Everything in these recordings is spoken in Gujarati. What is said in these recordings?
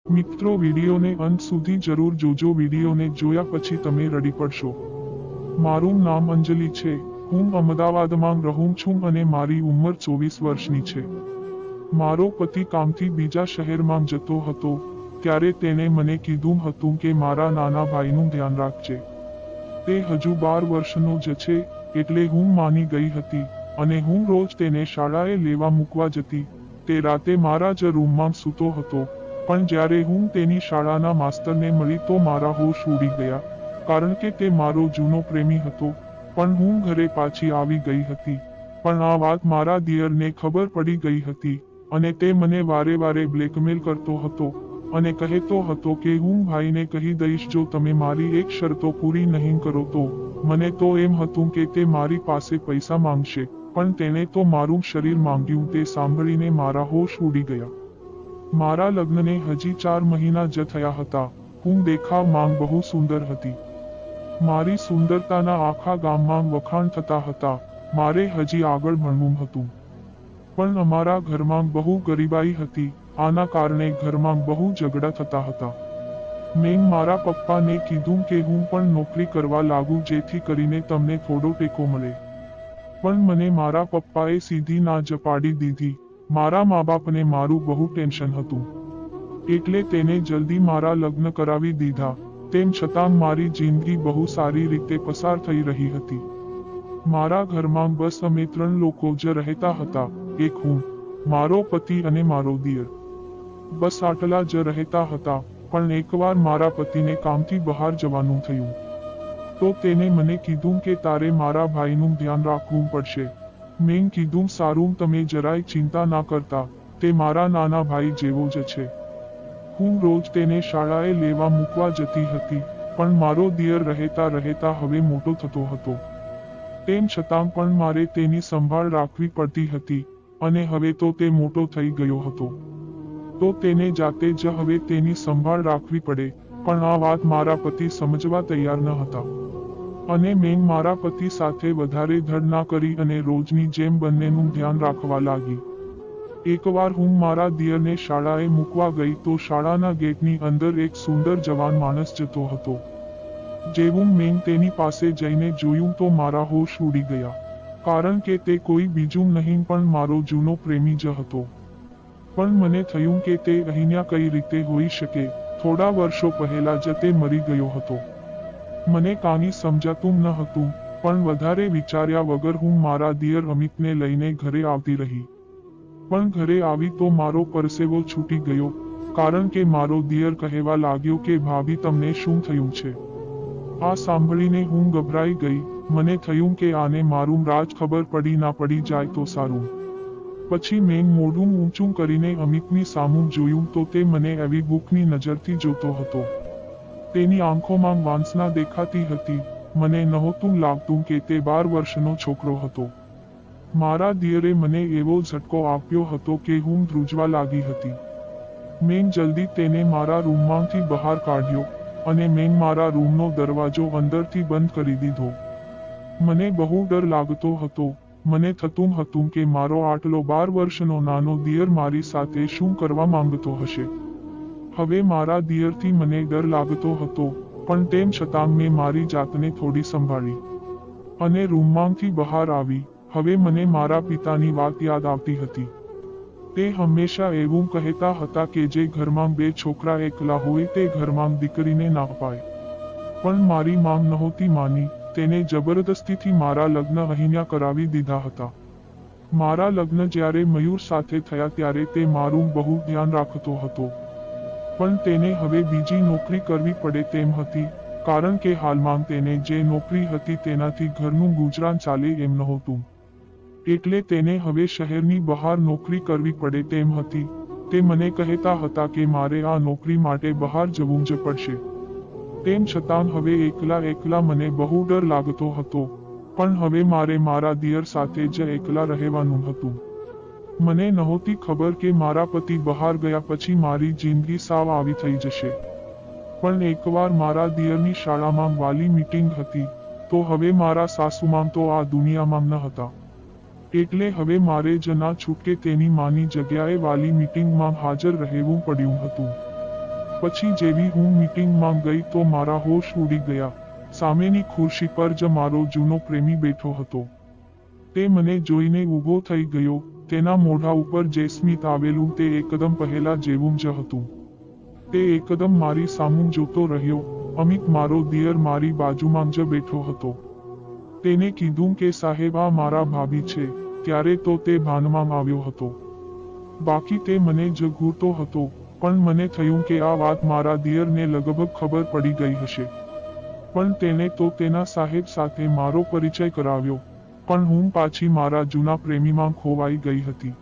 મિત્રો વિડીયોને અંત સુધી જરૂર જોજો. વિડીયોને જોયા પછી તમે રડી પડશો. મારું નામ અંજલિ છે. હું અમદાવાદમાં રહું છું અને મારી ઉંમર 24 વર્ષની છે. મારો પતિ કામથી બીજા શહેરમાં જતો હતો ત્યારે તેને મને કીધું હતું કે મારા નાના ભાઈનું ધ્યાન રાખજે. તે હજુ 12 વર્ષનો જ છે એટલે હું માની ગઈ હતી અને હું રોજ તેને શાળાએ લેવા મૂકવા જતી. તે રાતે મારા જ રૂમમાં સૂતો હતો. પણ જ્યારે હું તેની શાળાના માસ્તરને મળી તો મારા હોશ ઉડી ગયા, કારણ કે તે મારો જૂનો પ્રેમી હતો. પણ હું ઘરે પાછી આવી ગઈ હતી. પણ આ વાત મારા દિયરને ખબર પડી ગઈ હતી અને તે મને વારે વારે બ્લેકમેલ કરતો હતો અને કહેતો હતો કે હું ભાઈને કહી દઈશ જો તમે મારી એક શરતો પૂરી નહીં કરો તો. મને તો એમ હતું કે તે મારી પાસે પૈસા માંગશે, પણ તેણે તો મારું શરીર માંગ્યું. તે સાંભળીને મારા હોશ ઉડી ગયા. મારા લગ્નને હજી 4 મહિના જ થયા હતા. હું દેખાવમાં બહુ સુંદર હતી. મારી સુંદરતાના આખા ગામમાં વખાણ થતા હતા. મારે હજી આગળ ભણવું હતું. પણ અમારા ઘરમાં બહુ ગરીબાઈ હતી. આના કારણે ઘરમાં બહુ ઝઘડા થતા હતા. મેં મારા પપ્પાને કીધું કે હું પણ નોકરી કરવા લાગુ જેથી કરીને તમને થોડો ટેકો મળે. પણ મને મારા પપ્પાએ સીધી ના જ પાડી દીધી. મારા મા બાપને મારું બહુ ટેન્શન હતું એટલે તેને જલ્દી મારા લગ્ન કરાવી દીધા. તેમ છતાં મારી જિંદગી બહુ સારી રીતે પસાર થઈ રહી હતી. મારા ઘરમાં બસ અમે 3 લોકો જ રહેતા હતા. એક હું, મારો પતિ અને મારો દિયર. બસ આટલા જ રહેતા હતા. પણ એકવાર મારા પતિને કામથી બહાર જવાનું થયું તો તેને મને કીધું કે તારે મારા ભાઈનું ધ્યાન રાખવું પડશે. મેં કીધું સારું, તમે જરાય ચિંતા ના કરતા, તે મારા નાના ભાઈ જેવો જ છે. હું રોજ તેને શાળાએ લેવા મૂકવા જતી હતી. પણ મારો દિયર રહેતા રહેતા હવે મોટો થતો હતો. તેમ છતાં પણ મારે તેની સંભાળ રાખવી પડતી હતી અને હવે તો તે મોટો થઈ ગયો હતો તો તેને જાતે જ હવે તેની સંભાળ રાખવી પડે. પણ આ વાત મારા પતિ સમજવા તૈયાર ન હતા અને મેં મારા પતિ સાથે વધારે ધડ ના કરી અને રોજની જેમ બંનેનું ધ્યાન રાખવા લાગી. એકવાર હું મારા દિયરને શાળાએ મૂકવા ગઈ તો શાળાના ગેટની અંદર એક સુંદર જવાન માણસ જતો હતો. જેવું મેં તેની પાસે જઈને જોયું તો મારા હોશ ઉડી ગયા, કારણ કે તે કોઈ બીજું નહીં પણ મારો જૂનો પ્રેમી જ હતો. પણ મને થયું કે તે અહીંયા કઈ રીતે હોઈ શકે. થોડા વર્ષો પહેલા જ તે મરી ગયો હતો. મને કાંઈ સમજાતું ન હતું. પણ વધારે વિચાર્યા વગર હું મારા દિયર અમિતને લઈને ઘરે આવતી રહી. પણ ઘરે આવી તો મારો પરસેવો છૂટી ગયો, કારણ કે મારો દિયર કહેવા લાગ્યો કે ભાભી તમને શું થયું છે. આ સાંભળીને હું ગભરાઈ ગઈ. મને થયું કે આને મારું રાજ ખબર પડી ના પડી જાય તો સારું. પછી મેં મોઢું ઊંચું કરીને અમિતની સામું જોયું તો તે મને એવી ભૂખની નજરથી જોતો હતો. તેની આંખોમાં વાંસના દેખાતી હતી. મને નહોતું લાગતું કે તે 12 વર્ષનો છોકરો હતો. મારા દિયરે મને એવો ઝટકો આપ્યો હતો કે હું ધ્રુજવા લાગી હતી. મેં જલ્દી તેને મારા રૂમમાંથી બહાર કાઢ્યો અને મેં મારા રૂમનો દરવાજો અંદરથી બંધ કરી દીધો. મને બહુ ડર લાગતો હતો. મને થતું હતું કે મારો આટલો 12 વર્ષનો નાનો દિયર મારી સાથે શું કરવા માંગતો હશે. હવે મારા દિયરથી મને ડર લાગતો હતો, પણ તેમ છતાં મેં મારી જાતને થોડી સંભાળી અને રૂમમાંથી બહાર આવી. હવે મને મારા પિતાની વાત યાદ આવતી હતી. તે હંમેશા એવું કહેતા હતા કે જે ઘરમાં 2 છોકરા એકલા હોય તે ઘરમાં દીકરીને ના અપાય. પણ મારી માંગ નહોતી માની. તેને જબરદસ્તીથી મારા લગ્ન અહીંયા કરાવી દીધા હતા. મારા લગ્ન જ્યારે મયુર સાથે થયા ત્યારે તે મારું બહુ ધ્યાન રાખતો હતો. પણ તેને હવે બીજી નોકરી કરવી પડે તેમ હતી, કારણ કે હાલમાં તેને જે નોકરી હતી તેનાથી ઘરનું ગુજરાન ચાલે એમ નહોતું. એટલે તેને હવે શહેરની બહાર નોકરી કરવી પડે તેમ હતી. તે મને કહેતા હતા કે મારે આ નોકરી માટે બહાર જવું જ પડશે. તેમ છતાં હવે એકલા મને બહુ ડર લાગતો હતો. પણ હવે મારે મારા દિયર સાથે જ એકલા રહેવાનું હતું. મને નહોતી ખબર કે મારા પતિ બહાર ગયા પછી મારી જિંદગી સાવ આવી થઈ જશે. પણ એકવાર મારા દિયરની શાળામાં વાલી મીટિંગ હતી તો હવે મારા સાસુમાં તો આ દુનિયામાં ન હતા. એટલે હવે મારે જ ના છૂટકે તેની માની જગ્યાએ વાલી મીટિંગમાં હાજર રહેવું પડ્યું હતું. પછી જેવી હું મીટિંગમાં ગઈ તો મારા હોશ ઉડી ગયા. સામેની ખુરશી પર જ મારો જૂનો પ્રેમી બેઠો હતો. તે મને જોઈને ઊભો થઈ ગયો. તેના મોઢા ઉપર જે સ્મિત આવેલું તે એકદમ પહેલા જેવું જ હતું. તે એકદમ મારી સામું જોતો રહ્યો. અમિત મારો દિયર મારી બાજુમાં જ બેઠો હતો. તેને કીધું કે સાહેબ આ મારા ભાભી છે. ત્યારે તો તે ભાનમાં આવ્યો હતો. બાકી તે મને જ ઘૂરતો હતો. પણ મને થયું કે આ વાત મારા દિયરને લગભગ ખબર પડી ગઈ હશે. પણ તેને તો તેના સાહેબ સાથે મારો પરિચય કરાવ્યો. પણ હું પાછી મારા જૂના પ્રેમીમાં ખોવાઈ ગઈ હતી.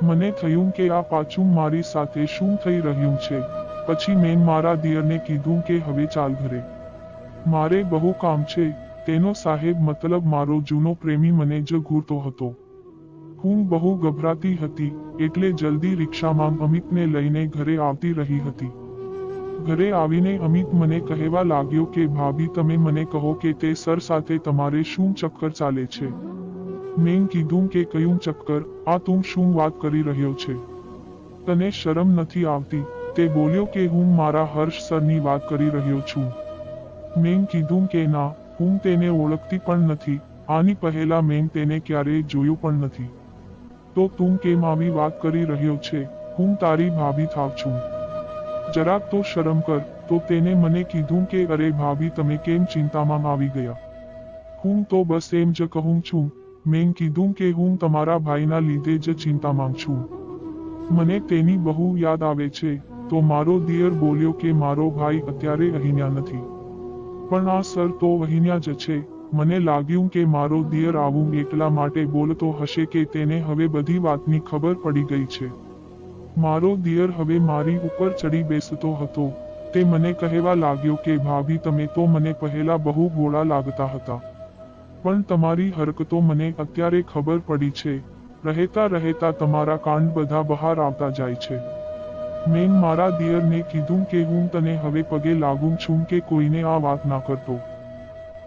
મને થયું કે આ પાછું મારી સાથે શું થઈ રહ્યું છે. પછી મેં મારા દિયરને કીધું કે હવે ચાલ ઘરે. મારે બહુ કામ છે. તેનો સાહેબ મતલબ મારો જૂનો પ્રેમી મને જ ઘૂરતો હતો. હું બહુ ગભરાતી હતી એટલે જલ્દી રિક્ષામાં અમિતને લઈને ઘરે આવતી રહી હતી. ઘરે આવીને અમિત મને કહેવા લાગ્યો કે ભાભી તમે મને કહો કે તે સર સાથે તમારે શું ચક્કર ચાલે છે. મેં કીધું કે કયું ચક્કર, આ તું શું વાત કરી રહ્યો છે? તને શરમ નથી આવતી? તે બોલ્યો કે હું મારા હર્ષ સરની વાત કરી રહ્યો છું. મેં કીધું કે ના, હું તેને ઓળખતી પણ નથી. આની પહેલા મેં તેને ક્યારેય જોયું પણ નથી. તો તું કેમ આવી વાત કરી રહ્યો છે? હું તારી ભાભી થાવ છું. જરાક તો શરમ કર. તો તેને મને કીધું કે અરે ભાભી તમે કેમ ચિંતામાં આવી ગયા? હું તો બસ એમ જ કહું છું. મેં કીધું કે હું તમારા ભાઈના લીધે જ ચિંતામાં છું. મને તેની બહુ યાદ આવે છે. તો મારો દિયર બોલ્યો કે મારો ભાઈ અત્યારે અહીંયા નથી. પણ આ સર તો અહીંયા જ છે. મને લાગ્યું કે મારો દિયર આવું એટલા માટે બોલતો હશે કે તેને હવે બધી વાતની ખબર પડી ગઈ છે. મારો દિયર હવે મારી ઉપર ચડી બેસતો હતો. તે મને કહેવા લાગ્યો કે ભાભી તમે તો મને પહેલા બહુ ભોળા લાગતા હતા. પણ તમારી હરકતો મને અત્યારે ખબર પડી છે. રહેતા રહેતા તમારા કાંડ બધા બહાર આવતા જાય છે. મેં મારા દિયરને કીધું કે હું તને હવે પગે લાગું છું કે કોઈને આ વાત ના કરતો.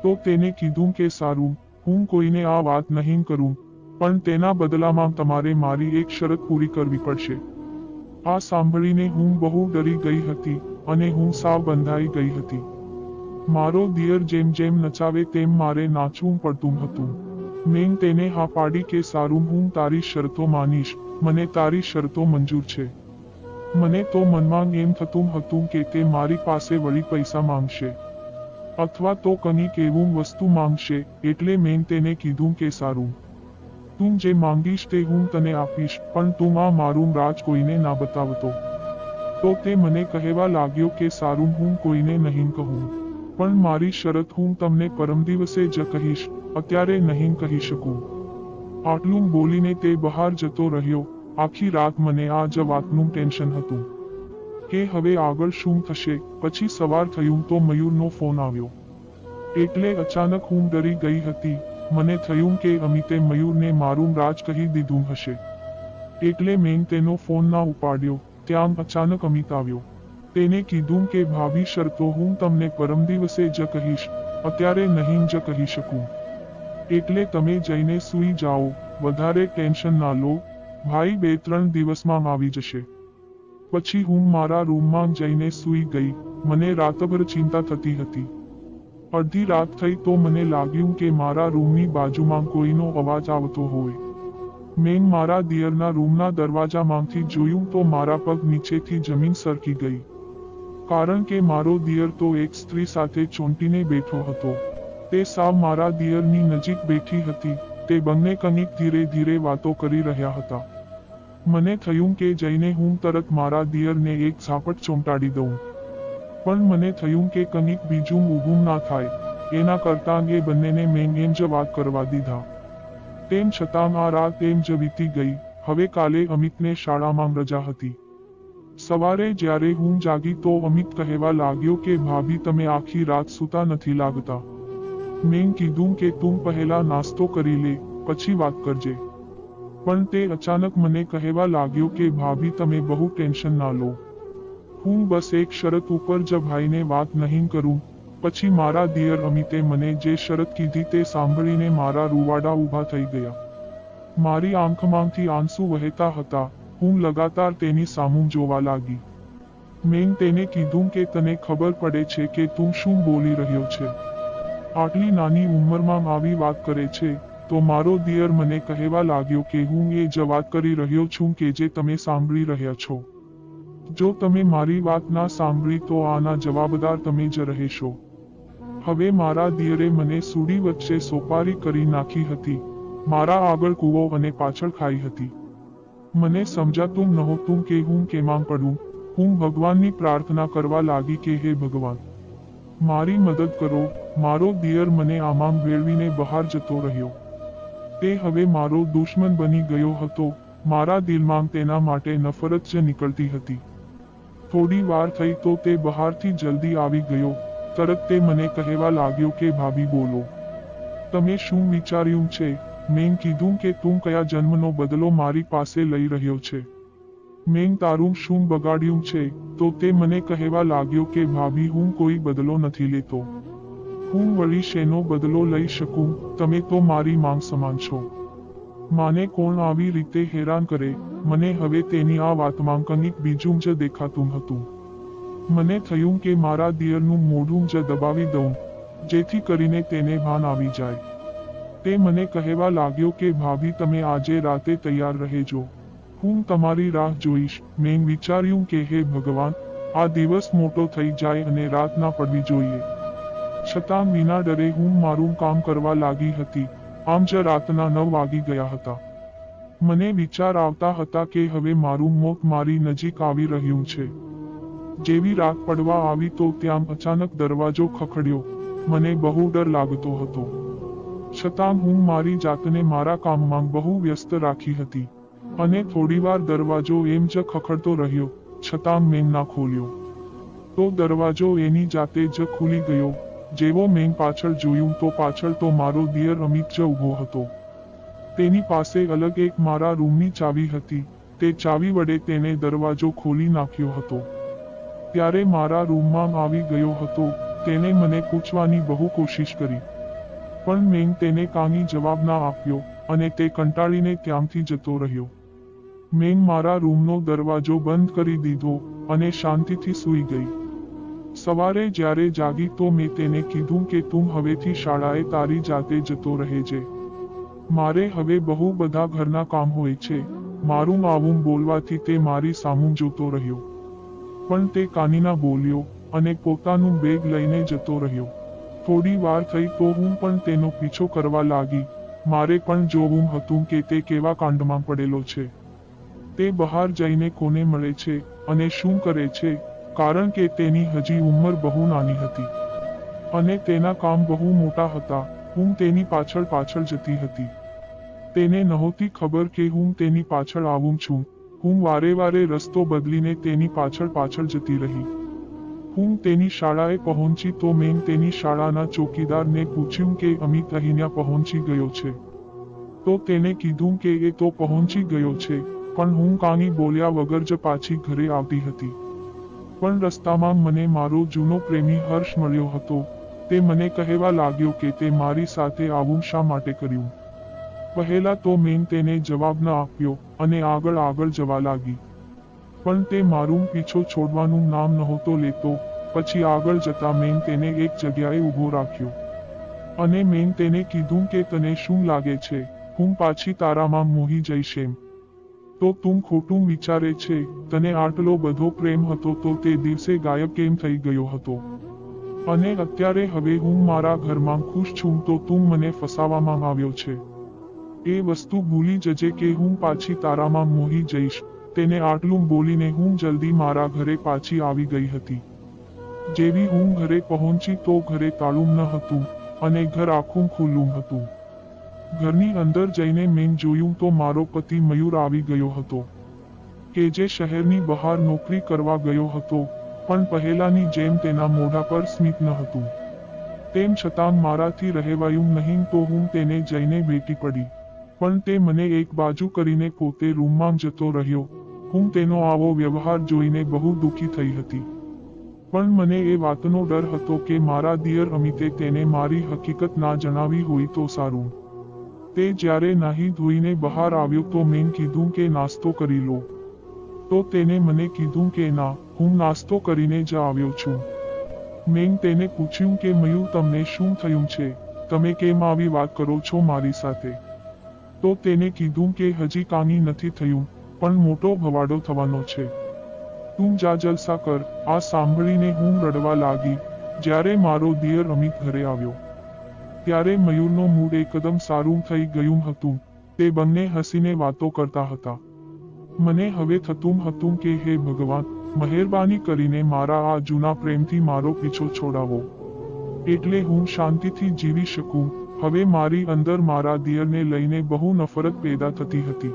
તો તેને કીધું કે સારું, હું કોઈને આ વાત નહીં કરું. પણ તેના બદલામાં તમારે મારી એક શરત પૂરી કરવી પડશે. આ સાંભળીને હું બહુ ડરી ગઈ હતી અને હું સાવ બંધાઈ ગઈ હતી. મારો દિયર જેમ જેમ નચાવે તેમ મારે નાચવું પડતું હતું. મેં તેને હા પાડી કે સારું હું તારી શરતો માનીશ. મને તારી શરતો મંજૂર છે. મને તો મનમાં એમ થતું હતું કે તે મારી પાસે વળી પૈસા માંગશે. અથવા તો કંઈક એવું વસ્તુ માંગશે. એટલે મેં તેને કીધું કે સારું, તું જે માંગીશ તે હું તને આપીશ. પણ તું આ મારું રાજ કોઈને ના બતાવતો. તો તે મને કહેવા લાગ્યો કે સારું હું કોઈને નહીં કહું. પણ મારી શરત હું તમને પરમ દિવસે જ કહીશ. અત્યારે નહીં કહી શકું. આટલું બોલીને તે બહાર જતો રહ્યો. આખી રાત મને આ જ વાતનું ટેન્શન હતું કે હવે આગળ શું થશે. પછી સવાર થયું તો મયુરનો ફોન આવ્યો. એટલે અચાનક હું ડરી ગઈ હતી. મને થયું કે અમિતે મયુરને મારું રાજ કહી દીધું હશે. એટલે મેં તેનો ફોન ના ઉપાડ્યો. ત્યાં અચાનક અમિત આવ્યો. તેને કીધું કે ભાભી શરતો હું તમને પરમ દિવસે જ કહીશ. અત્યારે નહીં જ કહી શકું. એટલે તમે જઈને સૂઈ જાઓ. વધારે ટેન્શન ના લો. ભાઈ 2-3 દિવસમાં આવી જશે. પછી હું મારા રૂમમાં જઈને સૂઈ ગઈ. મને રાતભર ચિંતા થતી હતી. અડધી રાત થઈ તો મને લાગ્યું કે મારા રૂમની બાજુમાં કોઈનો અવાજ આવતો હોય. મેં મારા દિયરના રૂમના દરવાજામાંથી જોયું તો મારા પગ નીચેથી જમીન સરકી ગઈ. કારણ કે મારો દિયર તો એક સ્ત્રી સાથે ચોંટીને બેઠો હતો. તે સાવ મારા દિયરની નજીક બેઠી હતી. તે બંને કંઈક ધીરે ધીરે વાતો કરી રહ્યા હતા. મને થયું કે જઈને હું તરત મારા દિયરને એક ઝાપટ ચોંટાડી દઉં. પણ મને થયું કે કંઈક બીજું ઊભું ના થાય. એના કરતાં એ બંનેને મેં એમ જ વાત કરવા દીધા. તેમ છતાં આ રાત એમ જ વીતી ગઈ. હવે કાલે અમિતને શાળામાં રજા હતી. સવારે જ્યારે હું જાગી તો અમિત કહેવા લાગ્યો કે ભાભી તમે આખી રાત સૂતા નથી લાગતા. મેં કીધું કે તું પહેલા નાસ્તો કરી લે, પછી વાત કરજે. પણ તે અચાનક મને કહેવા લાગ્યો કે ભાભી તમે બહુ ટેન્શન ના લો. હું બસ એક શરત ઉપર જ ભાઈને વાત નહીં કરું. પછી મારા દિયર અમિતે મને જે શરત કીધી તે સાંભળીને મારા રૂવાડા ઊભા થઈ ગયા. મારી આંખમાંથી આંસુ વહેતા હતા. હું લગાતાર તેની સામું જોવા લાગી. મેં તેને કીધું કે તને ખબર પડે છે કે તું શું બોલી રહ્યો છે? આટલી નાની ઉંમરમાં આવી વાત કરે છે. તો મારો દિયર મને કહેવા લાગ્યો કે હું એ જ વાત કરી રહ્યો છું કે જે તમે સાંભળી રહ્યા છો. જો તમે મારી વાત ના સાંભળી તો આના જવાબદાર તમે જ રહેશો. હવે મારા દિયરે મને સૂડી વચ્ચે સોપારી કરી નાખી હતી. મારા આગળ કૂવો અને પાછળ ખાઈ હતી. મને સમજાતું નહોતું કે હું કેમાં પડું. હું ભગવાનની પ્રાર્થના કરવા લાગી કે હે ભગવાન, મારી મદદ કરો. મારો દિયર મને આમાં ભેળવીને બહાર જતો રહ્યો. તે હવે મારો દુશ્મન બની ગયો હતો. મારા દિલમાં તેના માટે નફરત જ નીકળતી હતી. થોડી વાર થઈ તો તે બહારથી જલ્દી આવી ગયો. તરત તે મને કહેવા લાગ્યો કે ભાભી બોલો. તમે શું વિચાર્યું છે? મેં કીધું કે તું કયા જન્મનો બદલો મારી પાસે લઈ રહ્યો છે? મેં તારું શું બગાડ્યું છે? તો તે મને કહેવા લાગ્યો કે ભાભી હું કોઈ બદલો નથી લેતો. હું વળી શેનો બદલો લઈ શકું? તમે તો મારી માંગ સમાન છો. માને કોણ આવી રીતે હેરાન કરે? મને હવે તેની આ વાતમાં કંઈક બીજું જ દેખાતું હતું. મને થયું કે મારા દિયરનું મોઢું જ દબાવી દઉં, જેથી કરીને તેને ભાન આવી જાય. તે મને કહેવા લાગ્યો કે ભાભી તમે આજે રાતે તૈયાર રહેજો. હું તમારી રાહ જોઈશ. મેં વિચાર્યું કે હે ભગવાન, આ દિવસ મોટો થઈ જાય અને રાત ના પડવી જોઈએ. છતાં વિના ડરે હું મારું કામ કરવા લાગી હતી. આમ જ રાતના 9 વાગી ગયા હતા. મને વિચાર આવતા હતા કે હવે મારું મોત મારી નજીક આવી રહ્યું છે. જેવી રાત પડવા આવી તો ત્યાં અચાનક દરવાજો ખખડ્યો. મને બહુ ડર લાગતો હતો. છતાં હું મારી જાતને મારા કામમાં બહુ વ્યસ્ત રાખી હતી. અને થોડીવાર દરવાજો એમ જ ખખડતો રહ્યો, છતાં મેં ના ખોલ્યો. તો દરવાજો એની જાતે જ ખુલી ગયો. જેવો મેં પાછળ જોયું તો પાછળ તો મારો દિયર અમિત જ ઊભો હતો. તેની પાસે અલગ એક મારા રૂમની ચાવી હતી. તે ચાવી વડે તેને દરવાજો ખોલી નાખ્યો હતો. ત્યારે મારા રૂમમાં આવી ગયો હતો. તેને મને પૂછવાની બહુ કોશિશ કરી, પણ મેં તેને કાંઈ જવાબ ના આપ્યો અને તે કંટાળીને ત્યાંથી જતો રહ્યો. મેં મારા રૂમનો દરવાજો બંધ કરી દીધો અને શાંતિથી સૂઈ ગઈ. સવારે જ્યારે જાગી તો મેં તેને કીધું કે તું હવેથી શાળાએ તારી જાતે જતો રહેજે. મારે હવે બહુ બધા ઘરના કામ હોય છે. મારું આવું બોલવાથી તે મારી સામું જોતો રહ્યો. પણ તે કાની ના બોલ્યો અને પોતાનું બેગ લઈને જતો રહ્યો. થોડી વાર થઈ તો હું પણ તેનો પીછો કરવા લાગી. મારે પણ જોવું હતું કે તે કેવા કાંડમાં પડેલો છે. તે બહાર જઈને કોને મળે છે અને શું કરે છે, કારણ કે તેની હજી ઉંમર બહુ નાની હતી અને તેના કામ બહુ મોટા હતા. હું તેની પાછળ પાછળ જતી હતી. તેને નહોતી ખબર કે હું તેની પાછળ આવું છું. હું વારે વારે રસ્તો બદલીને તેની પાછળ પાછળ જતી રહી. હું તેની શાળાએ પહોંચી તો મેં તેની શાળાના ચોકીદારને પૂછ્યું કે અમિત અહીંયા પહોંચી ગયો છે. તો તેને કીધું કે એ તો પહોંચી ગયો છે, પણ હું કાંઈ બોલ્યા વગર જ પાછી ઘરે આવતી હતી. પણ રસ્તામાં મને મારો જૂનો પ્રેમી હર્ષ મળ્યો હતો. તે મને કહેવા લાગ્યો કે તે મારી સાથે આવું શા માટે કર્યું. પહેલા તો મેં તેને જવાબ ન આપ્યો અને આગળ જવા લાગી. પણ તે મારું પીછો છોડવાનું નામ નહોતો લેતો. પછી આગળ જતા મેં તેને એક જગ્યાએ ઊભો રાખ્યો અને મેં તેને કીધું કે તને શું લાગે છે, હું પાછી તારામાં મોહી જઈશ એમ? તો તું ખોટું વિચારે છે. તને આટલો બધો પ્રેમ હતો તો તે દિવસે ગાયબ કેમ થઈ ગયો હતો? અને અત્યારે હવે હું મારા ઘરમાં ખુશ છું તો તું મને ફસાવામાં આવ્યો છે. એ વસ્તુ ભૂલી જજે કે હું પાછી તારામાં મોહી જઈશ. તેને આટલું બોલીને હું જલ્દી મારા ઘરે પાછી આવી ગઈ હતી. જેવી હું ઘરે પહોંચી તો ઘરે તાળું ન હતું અને ઘર આખું ખુલ્લું હતું. ઘરની અંદર જઈને મેં જોયું તો મારો પતિ મયુર આવી ગયો હતો, કે જે શહેરની બહાર નોકરી કરવા ગયો હતો, પણ પહેલાની જેમ તેના મોઢા પર સ્મિત ન હતું. તેમ છતાં મારાથી રહેવાયું નહીં તો હું તેને જઈને ભેટી પડી. પણ તે મને એક બાજુ કરીને પોતે રૂમમાં જતો રહ્યો. હું તેનો આવો વ્યવહાર જોઈને બહુ દુઃખી થઈ હતી. પણ મને એ વાતનો ડર હતો કે મારા દિયર અમિતે તેને મારી હકીકત ના જણાવી હોય તો સારું. તે જ્યારે નાહી ધોઈને બહાર આવ્યો તો મેં કીધું કે નાસ્તો કરી લો. તો તેને મને કીધું કે ના, હું નાસ્તો કરીને જ આવ્યો છું. મેં તેને પૂછ્યું કે મયુર, તમને શું થયું છે? તમે કેમ આવી વાત કરો છો મારી સાથે? તો તેને કીધું કે હજી કાંઈ નથી થયું, પણ મોટો ભવાડો થવાનો છે. તું જા જલસા કર. આ સાંભળીને હું રડવા લાગી. જ્યારે મારો દિયર અમિત ઘરે આવ્યો ત્યારે મયુરનો મૂડ એકદમ સારું થઈ ગયું હતું. તે બંને હસીને વાતો કરતા હતા. મને હવે થતું હતું કે હે ભગવાન, મહેરબાની કરીને મારા આ જૂના પ્રેમથી મારો પીછો છોડાવો, એટલે હું શાંતિથી જીવી શકું. હવે મારી અંદર મારા દિયરને લઈને બહુ નફરત પેદા થતી હતી,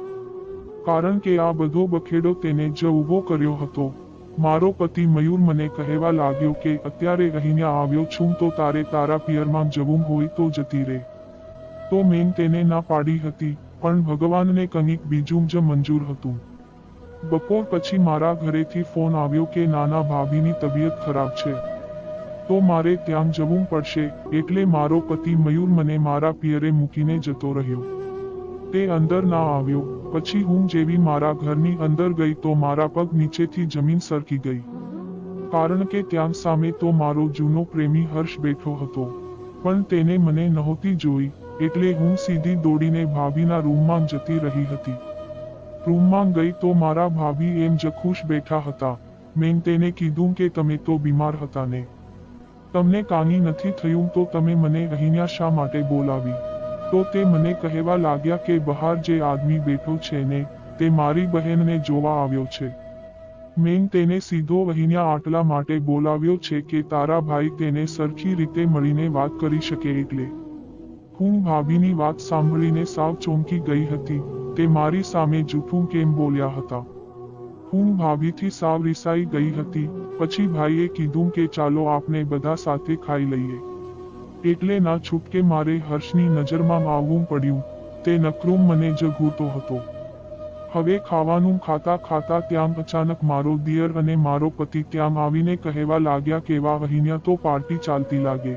કારણ કે આ બધો બખેડો તેને જ ઊભો કર્યો હતો. મારો પતિ મયુર મને કહેવા લાગ્યો કે અત્યારે અહીંયા આવ્યો છું તો તારે તારા પિયરમાં જવું હોય તો જતી રહે. તો મેં તેને ના પાડી હતી, પણ ભગવાનને કંઈક બીજું જ મંજૂર હતું. બપોર પછી મારા ઘરેથી ફોન આવ્યો કે નાના ભાભીની તબિયત ખરાબ છે, તો મારે ત્યાં જવું પડશે. એટલે મારો પતિ મયુર મને મારા પિયરે મૂકીને જતો રહ્યો. તે અંદર ના આવ્યો. પછી હું જેવી મારા ઘરની અંદર ગઈ તો મારા પગ નીચેથી જમીન સરકી ગઈ, કારણ કે ત્યાં સામે તો મારો જૂનો પ્રેમી હર્ષ બેઠો હતો. પણ તેને મને નહોતી જોઈ, એટલે હું સીધી દોડીને ભાભીના રૂમમાં જતી રહી હતી. રૂમમાં ગઈ તો મારા ભાભી એમ જ ખુશ બેઠા હતા. મેં તેને કીધું કે તમે તો બીમાર હતા ને, તમને કાંઈ નથી થયું તો તમે મને અહીંયા શા માટે બોલાવી? તો તે મને કહેવા લાગ્યા કે બહાર જે આદમી બેઠો છે ને, તે મારી બહેનને જોવા આવ્યો છે. મેં તેને સીધો અહીંયા આટલા માટે બોલાવ્યો છે કે તારા ભાઈ તેને સરખી રીતે મળીને વાત કરી શકે એટલે. હું ભાભીની વાત સાંભળીને સાવ ચોંકી ગઈ હતી. તે મારી સામે જૂઠું કેમ બોલ્યા હતા? હું ભાભીથી સાવ રિસાઈ ગઈ હતી. પછી ભાઈએ કીધું કે ચાલો આપણે બધા સાથે ખાઈ લઈએ. એટલે ના છૂટકે મારે હર્ષની નજરમાં આવવું પડ્યું. તે નકરું મને જ ઘૂરતો હતો. હવે ખાવાનું ખાતા ખાતા ત્યાં અચાનક મારો દિયર અને મારો પતિ ત્યાં આવીને કહેવા લાગ્યા કે વાહ, અહીંયા તો પાર્ટી ચાલતી લાગે.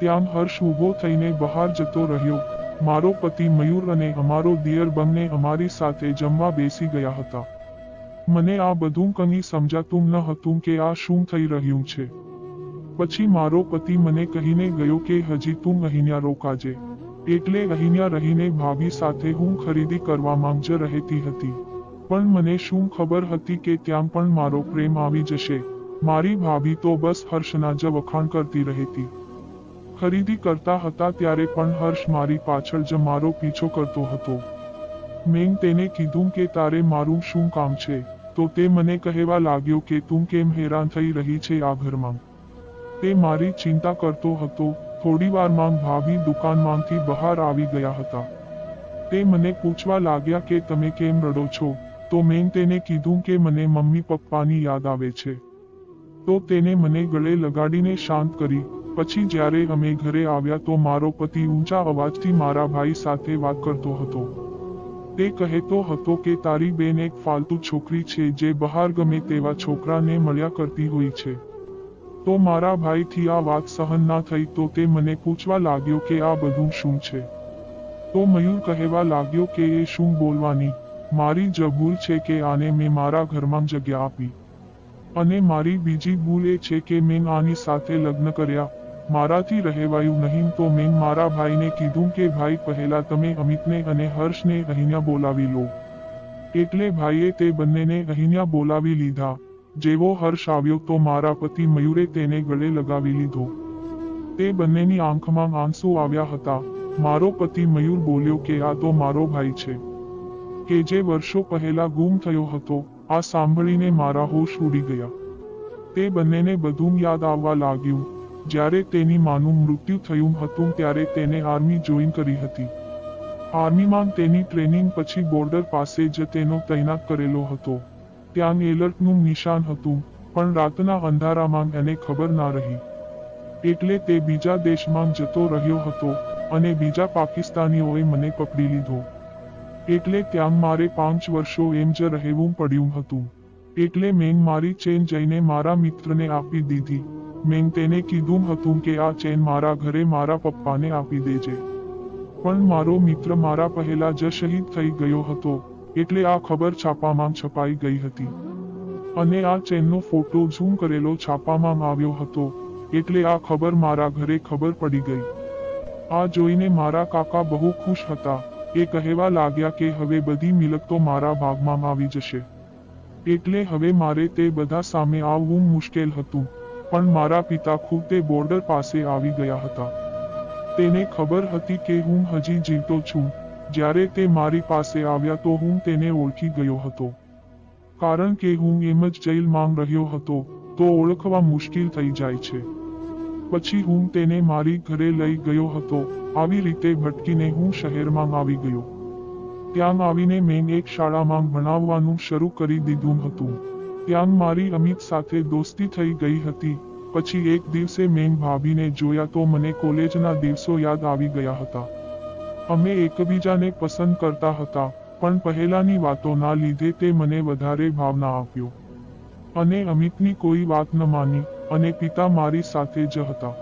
ત્યાં હર્ષ ઊભો થઈને બહાર જતો રહ્યો. મારો પતિ મયુર અને અમારો દિયર બંને અમારી સાથે જમવા બેસી ગયા હતા. મને આ બધું કંઈ સમજાતું ન હતું કે આ શું થઈ રહ્યું છે. પછી મારો પતિ મને કહીને ગયો કે હજી તું અહીંયા રોકાજે. એટલે અહીંયા રહીને ભાભી સાથે હું ખરીદી કરવામાં જ રહેતી હતી. પણ મને શું ખબર હતી કે ત્યાં પણ મારો પ્રેમ આવી જશે. મારી ભાભી તો બસ હર્ષના જ વખાણ કરતી રહેતી. ખરીદી કરતા હતા ત્યારે પણ હર્ષ મારી પાછળ જ મારો પીછો કરતો હતો. મેં તેને કીધું કે તારે મારું શું કામ છે? તો તે મને કહેવા લાગ્યો કે તું કેમ હેરાન થઈ રહી છે આ ઘરમાં? તે મારી ચિંતા કરતો હતો. થોડીવારમાં ભાભી દુકાનમાંથી બહાર આવી ગયા હતા. તે મને પૂછવા લાગ્યા કે તમે કેમ રડો છો? તો મેં તેને કીધું કે મને મમ્મી પપ્પાની યાદ આવે છે. તો તેને મને ગળે લગાડીને શાંત કરી. પછી જ્યારે અમે ઘરે આવ્યા તો મારો પતિ ઊંચા અવાજથી મારા ભાઈ સાથે વાત કરતો હતો. તે કહેતો હતો કે તારી બેન એક ફાલતુ છોકરી છે જે બહાર ગમે તેવા છોકરાને મળ્યા કરતી હોય છે. તો મારા ભાઈથી આ વાત સહન ના થઈ તો તે મને પૂછવા લાગ્યો કે આ બધું શું છે? તો મયુર કહેવા લાગ્યો કે એ શું બોલવાની, મારી જ ભૂલ છે કે આને મેં મારા ઘરમાં જગ્યા આપી. અને મારી બીજી ભૂલ એ છે કે મેં આની સાથે લગ્ન કર્યા. મારાથી રહેવાયું નહીં તો મેં મારા ભાઈને કીધું કે ભાઈ, પહેલા તમે અમિતને અને હર્ષને અહીંયા બોલાવી લો. એટલે ભાઈએ તે બંનેને અહીંયા બોલાવી લીધા. જેવો હર્ષ આવ્યો તો મારા પતિ મયુરે તેને ગળે લગાવી લીધો. તે બંનેની આંખમાં આંસુ આવ્યા હતા. મારો પતિ મયુર બોલ્યો કે આ તો મારો ભાઈ છે, કે જે વર્ષો પહેલા ગુમ થયો હતો. આ સાંભળીને મારા હોશ ઉડી ગયા. તે બંનેને બધું યાદ આવવા લાગ્યું. જ્યારે તેની માનું મૃત્યુ થયું હતું ત્યારે તેને આર્મી જોઈન કરી હતી. આર્મીમાં તેની ટ્રેનિંગ પછી બોર્ડર પાસે જ તેનો તૈનાત કરેલો હતો. ત્યાં એલર્ટનું નિશાન હતું, પણ રાતના અંધારામાં એને ખબર ના રહી. એટલે તે બીજા દેશમાં જતો રહ્યો હતો અને બીજા પાકિસ્તાનીઓએ મને પકડી લીધો. એટલે ત્યાં મારે 5 વર્ષો એમ જ રહેવું પડ્યું હતું. એટલે મેં મારી ચેન જઈને મારા મિત્રને આપી દીધી. મેં તેને કીધું હતું કે આ ચેન મારા ઘરે મારા પપ્પાને આપી દેજે. પણ મારો મિત્ર મારા પહેલા જ શહીદ થઈ ગયો હતો. એટલે આ ખબર છાપામાં છપાઈ ગઈ હતી. અને આ ચેનનો ફોટો ઝૂમ કરેલો છાપામાં આવ્યો હતો, એટલે આ ખબર મારા ઘરે ખબર પડી ગઈ. આ જોઈને મારા કાકા બહુ ખુશ હતા. એ કહેવા લાગ્યા કે હવે બધી મિલકતો મારા ભાગમાં આવી જશે. એટલે હવે મારે તે બધા સામે આવવું મુશ્કેલ હતું. પણ મારા પિતા ખુદ તે બોર્ડર પાસે આવી ગયા હતા. તેને ખબર હતી કે હું હજી જીવતો છું. જ્યારે તે મારી પાસે આવ્યા તો હું તેને ઓળખી ગયો હતો. કારણ કે હું એમ જ જેલમાં રહ્યો હતો, તો ઓળખવા મુશ્કેલ થઈ જાય છે. પછી હું તેને મારી ઘરે લઈ ગયો હતો. આવી રીતે ભટકીને હું શહેરમાં આવી ગયો. ત્યાં આવીને મેં એક શાળામાં ભણાવવાનું શરૂ કરી દીધું હતું. ત્યાં મારી અમિત સાથે દોસ્તી થઈ ગઈ હતી. પછી એક દિવસે મેં ભાભીને જોયા તો મને કોલેજના દિવસો યાદ આવી ગયા હતા. અમે એકબીજાને પસંદ કરતા હતા, પણ પહેલાની વાતોના લીધે તે મને વધારે ભાવના આપ્યો. અને અમિતની કોઈ વાત ન માની, અને પિતા મારી સાથે જ હતા.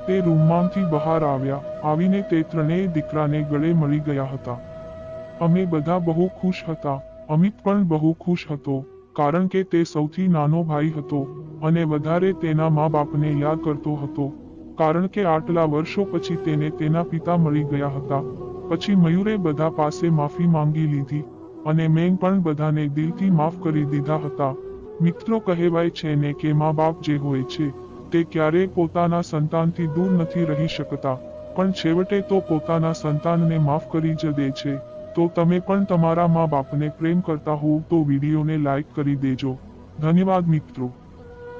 તે રૂમમાંથી બહાર આવ્યા. આવીને તે ત્રણેય દીકરાને ગળે મળી ગયા હતા. અમે બધા બહુ ખુશ હતા. અમિત પણ બહુ ખુશ હતો, કારણ કે તે સૌથી નાનો ભાઈ હતો, અને વધારે તેના મા બાપને યાદ કરતો હતો, કારણ કે આટલા વર્ષો પછી તેને તેના પિતા મળી ગયા હતા. પછી મયુરે બધા પાસે માફી માંગી લીધી, અને મેં પણ બધાને દિલથી માફ કરી દીધા હતા. મિત્રો, કહેવાય છે ને કે મા બાપ જે હોય છે, તે ક્યારેય પોતાના સંતાનથી દૂર નથી રહી શકતા, પણ છેવટે તો પોતાના સંતાનને માફ કરી જ દે છે. તો તમે પણ તમારા મા બાપને પ્રેમ કરતા હોવ તો વિડીયોને લાઈક કરી દેજો. ધન્યવાદ મિત્રો.